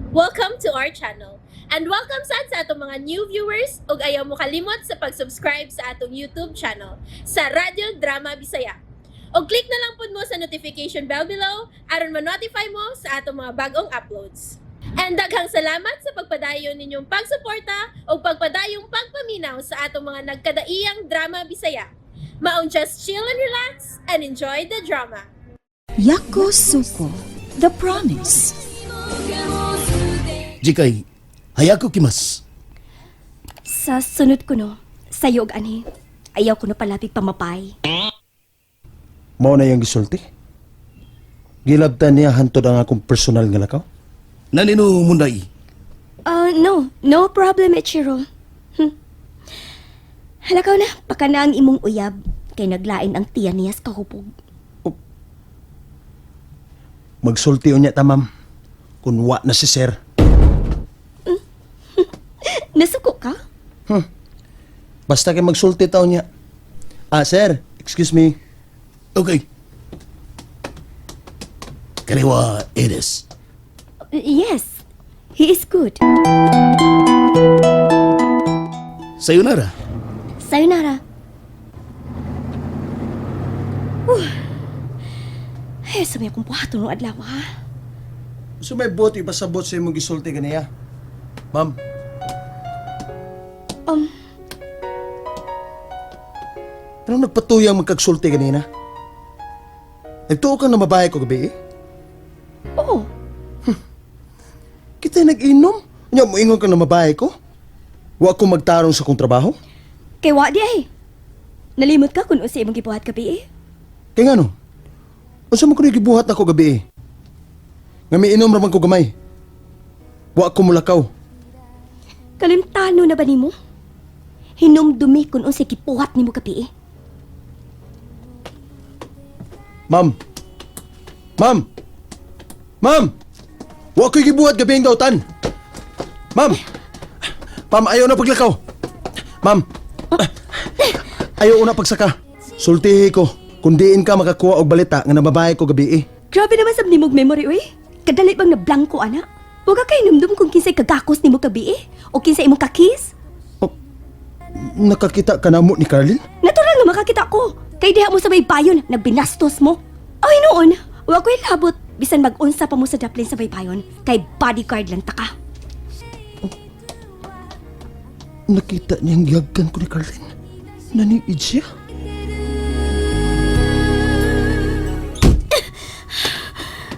Welcome to our channel. And welcome sa atong mga new viewers ug ayaw mo kalimot sa pag-subscribe sa atong YouTube channel sa Radio Drama Bisaya. O click na lang pud mo sa notification bell below aron ma-notify mo sa atong mga bagong uploads. And daghang salamat sa pagpadayon ninyong pagsuporta o pagpadayong pagpaminaw sa atong mga nagkadaiyang Drama Bisaya. Maong just chill and relax and enjoy the drama. Yako Suko, The Promise. Jikay, hayako kimas. Sa sunod ko no, sayo og ani, ayaw ko na palapig pamapay. Mao na yung gisulti. Gilabtan niya hantod ang akong personal nga lakaw. Nanino munday. No problem, Ichiro. Halakaw na, baka na ang imong uyab, kay naglain ang tiyan niya sa kahupog. Magsulti unya ta, ma'am. Kung wa na si sir. Nasuko ka? Basta kay magsulti taon niya. Sir, excuse me. Okay. Kaliwa, Edes. Yes, he is good. Sayonara. Sayonara. Ay, sabi akong buhato ng adlaw, ha? So may buti pasabot sa imong gisulti kaniya. Ma'am, anong nagpatuyang magkagsulti kanina? Nagtuo kang na mabahay ko gabi eh? Oo. Kita nag-inom? Nya mo ingon kang na mabahay ko? Wa ko magtarong sa kong trabaho? Kay wa di ay. Nalimot ka kung usa imong gibuhat kapi eh. Kaya nga no? Unsa man ko gibuhat ako gabi eh? Nga may inom raman ko gamay. Wa ko mulakaw. Kalimtano na ba nimo? Hinumdumi kung unsay gibuhat nimo kapi eh. Ma'am! Ma'am! Ma'am! Wa ko'y gibuhat gabi ang dautan! Ma'am! Ma'am, ayaw na paglakaw! Ma'am! Ayaw na pagsaka. Sultihi ko, kung diin ka makakuha og balita nga nababae ko gabi eh. Grabe naman sa nimog memory, uy. Kadali bang na blanco, ana? Huwag ka kayo numdum kung kinsay kagakos nimo kabi eh. O kinsay imong kakis. Nakakita ka na mo ni Carlin? Natural nga makakita ko. Kay diha mo sa may bayon na binastos mo. Ay noon, huwag ko'y labot. Bisan mag-unsa pa mo sa daplin sa may bayon. Kay bodyguard lang taka. Nakita niyang giyagkan ko ni Carlin. Naniid siya?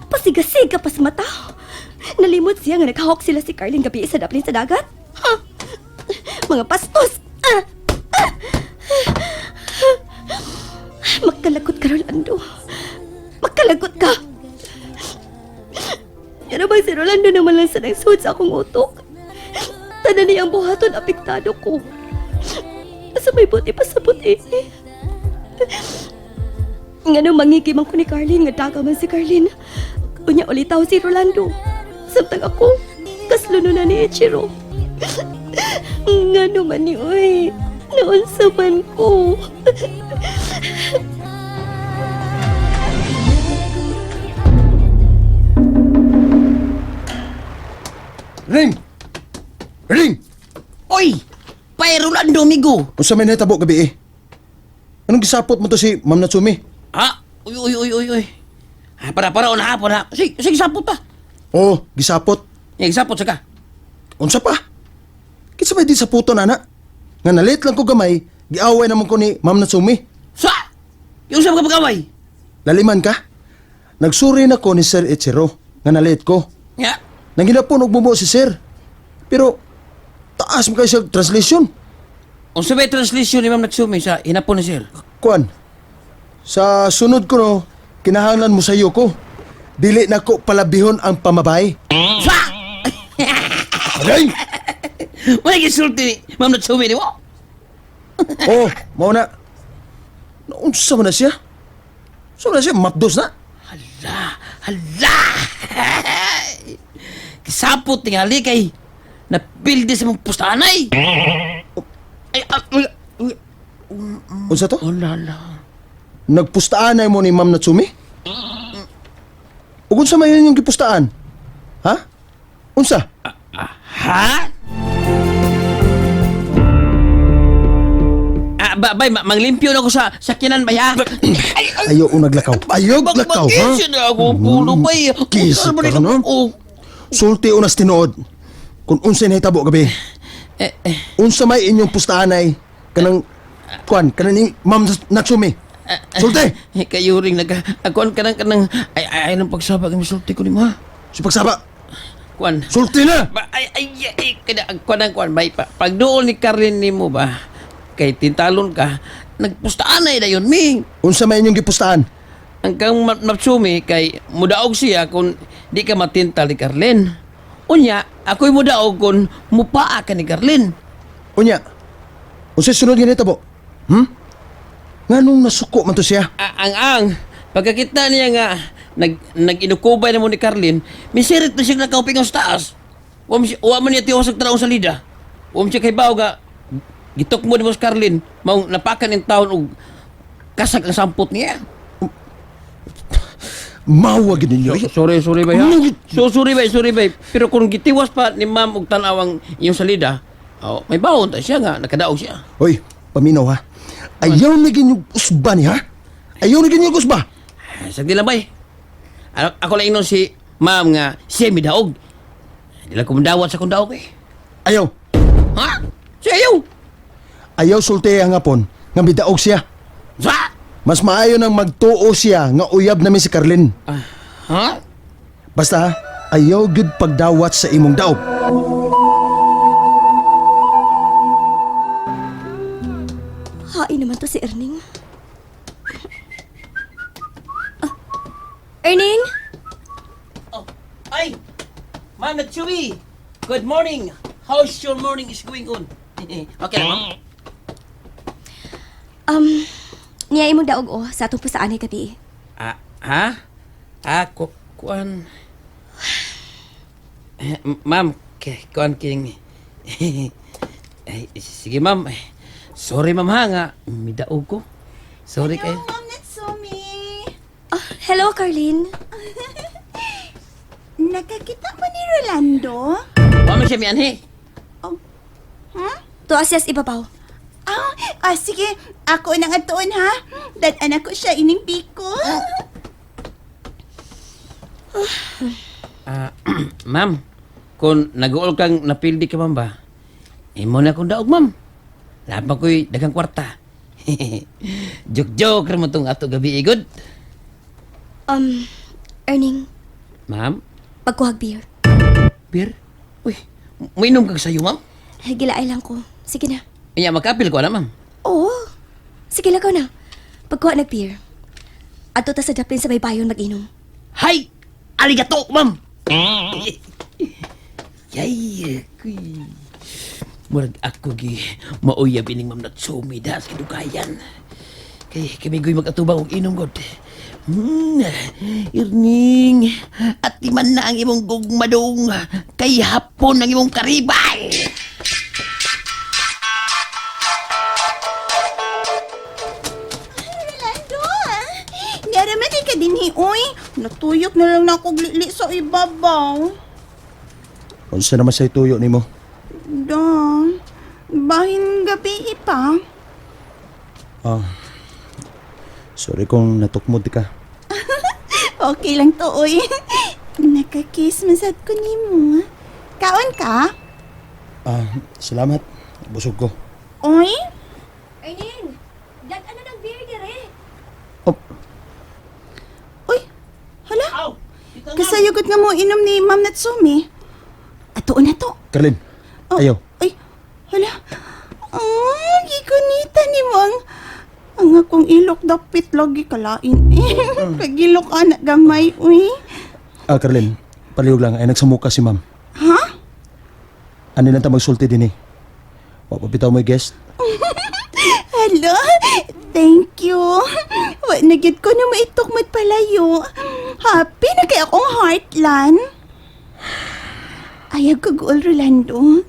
Pasiga-siga pa sa mata. Nalimot siya nga naghahok sila si Carlin gabi sa daplin sa dagat. Ha? Mga pastos! Magkalagot ka, Rolando. Magkalagot ka! Yan bang si Rolando naman lang sa nagsuot sa akong utok? Tanan niya ang buhaton, apektado ko. Sa may buti pa sa buti. Nga nung mangigimang ko ni Carlin, nga daga man si Carlin. Unya ulitaw si Rolando. Samtang ako, kasluno na ni Ichiro. Nga naman ni Uy, naunsa man ko. Ring! Ring! Oy! Pay Rolando, migo! Unsa may nahitabo gabi eh? Anong gisapot mo to si Ma'am Natsumi? Ha? Uy. Ay, para, unaha. Sige, sapot pa. Oo, gisapot. Sapot sa ka. Unsa pa? Kitsa may di sa puto nana? Nga nalit lang ko gamay, giaway naman ko ni Ma'am Natsumi. Sa! Yung sa mga pagkaway. Laliman ka? Nagsuri na ko ni Sir Ichiro, nga nalit ko. Ya. Nang ginapon og bumo si Sir. Pero, taas mo kayo sa translation. Kung sabay translation ni Ma'am Natsumi sa hinapon ni Sir. Kuan, sa sunod ko no, kinahanglan mo sa iyo ko. Dili na ko palabihon ang pamabay. Sa! Aray! May gisulti ni Ma'am Natsumi ni mo. Oh, mao na. Naunsa man na siya? So na siya, mapdos na. Hala! Kisapot tingali kay napildi sa mong pustanay. Unsa to? Oh, lala. Nagpustaanay mo ni Ma'am Natsumi? Ug unsa may yung gipustaan? Ha? Unsa? Ha? Bay, manglimpyo na ako sa sakyanan, bay, ha? Ayaw unaglakaw. Ayaw glakaw, ha? Mag-isip na ako, pulo, bay. Kisip ka, Ano ba no? Oh. Sulti unas tinuod. Kung unsay nahitabo gabi. Unsa may inyong pustaanay kanang kanang ni Ma'am Natsumi. Sulti. Kayo ring nag-akuan ka ng ay nang pagsabag ang sulti ko ni mo, ha? Si pagsaba. Kuan. Sulti na. Kada kuan bay pag doon ni Carlin nimo ba kay tintalon ka nagpustaan na dayon mi Unsa may inyong gipustaan? ang kang Matsumi kay mudaog siya kung di ka matintal ni Carlin. Unya ako'y mudaog kung mupaa ka ni Carlin. Unya. Unsay sunod nga nitabo? Nganong nasuko man to siya? Ang pagkakita niya nga nag-inukubay na mo ni Carlin, misirit na siya nakauping sa taas. Wa man niya tiwas sa traong salida. Siya kay bao ga gitok mo ni mo sa Carlin, maong napakan ng taon og kasag ang sampot niya. Mawa gid ninyo. Sorry bay, ha? Sorry bay. Pero kung gitiwas pa ni ma'am og tan-awang iyong salida, may bawon ta siya nga nakadaog siya. Hoy, paminaw ha. Ayaw na ginyong usba ni ha? Ayaw na ginyong usba. Sagdi lang bay. Ako lang inon si ma'am nga siya midaog. Di lang ko mandawat sa kong daog eh. Ayaw. Ha? Siya ayaw. Ayaw sulti ang hapon nga bidaog siya. Sa? Mas maayo nang magtuo siya nga uyab namin si Carlin. Ha? Basta ha, ayaw gud pagdawat sa imong daog. Hain naman to si Erning. Erning? Oh, ay! Ma'am Natsumi! Good morning! How's your morning is going on? Okay lang, ma'am? Niya imong daog sa atong pusaanay gabi. Ha? Kuan... Ma'am, kuan king... Sige, ma'am. Sorry, ma'am, ha, nga. Midaog ko. Sorry kayo. Ma'am Natsumi. Hello, Carlin. Nakakita mo ni Rolando? Ma'am, siya miyan, he. Tuas ibabaw. Sige. Ako nang atuon, ha? Dadan ako siya ining piko. Ma'am, kung nag-uol kang napildi ka, ma'am ba? Imo na akong daog, ma'am. Laban ko'y dagang kwarta. Joke-joke naman itong ato gabi, igod. Erning, Ma'am, pagkuhag beer. beer? Uy, mainom kag sayo, ma'am? Gilaay lang ko. Sige na. Iya, makapil ko na, ma'am. Oo. Sige lang ko na. Pagkuha nag-beer. Ato ta sa dapin sa baybayon mag-inom. Hay! Arigato, ma'am! Yay! Kuy. Murag ako gi mauyab ining Ma'am Natsumi da sa kidugayan. Kay kami go'y mag-atubang og inom god. Irning, at man na ang imong gugmadong kay hapon ang imong karibay. Rolando, Naraman ka din, uy. Natuyok na lang na akong lili sa ibabaw. Unsa naman say tuyo nimo? Da, bahin gabi pa. Sorry kung natukmod ka. Okay lang to, uy. Nakakiss masad ko ni mo. Kaon ka? Salamat. Busog ko. Uy? Erning, dag-ano ng beer dire? Uy, hala. Kasayugot nga mo inom ni Ma'am Natsumi. Atoon na to. Carlin, ayaw. Ay, hala. Gikunita ni mo ang akong ilok dapit lagi kalain. Kagilok anak gamay, uy. Carlin, palihog lang ay nagsamuka si ma'am. Ha? Ano lang ta magsulti din eh. Wapapitaw mo yung guest. Hello? Thank you. Wa nagyud ko na maitukmat palayo. Happy na kay akong heartland. Ayag ko, Gool Rolando.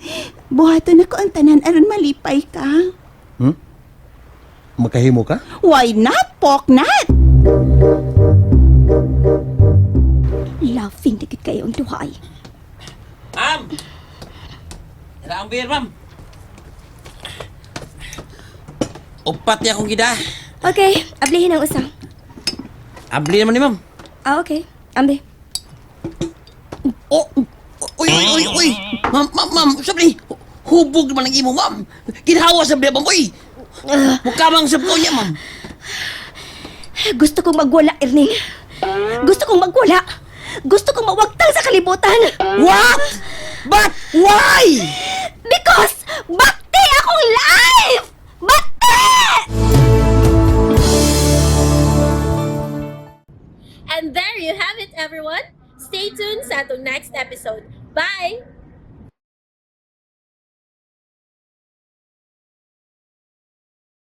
Buhaton ako ang tanan aron malipay ka. Magkahimo ka? Why not, Poknat? Laughing dikit kayo ang duhay. Ma'am! Tara ang beer, ma'am. Upat niya akong gida. Okay, ablihin ang usang. Abli naman ni ma'am. Okay. Ambi. Oh! Uy! Ma'am, sabi hubog naman ang imo, ma'am. Kinhawa sa biya, ma'am, uy! Mukha mang sabko niya, ma'am. Gusto kong magwala, Erning. Gusto kong magwala. Gusto kong mawagtang sa kalibutan. What? But why? Because bakti akong life! Bakti! And there you have it, everyone. Stay tuned sa atong next episode. Bye!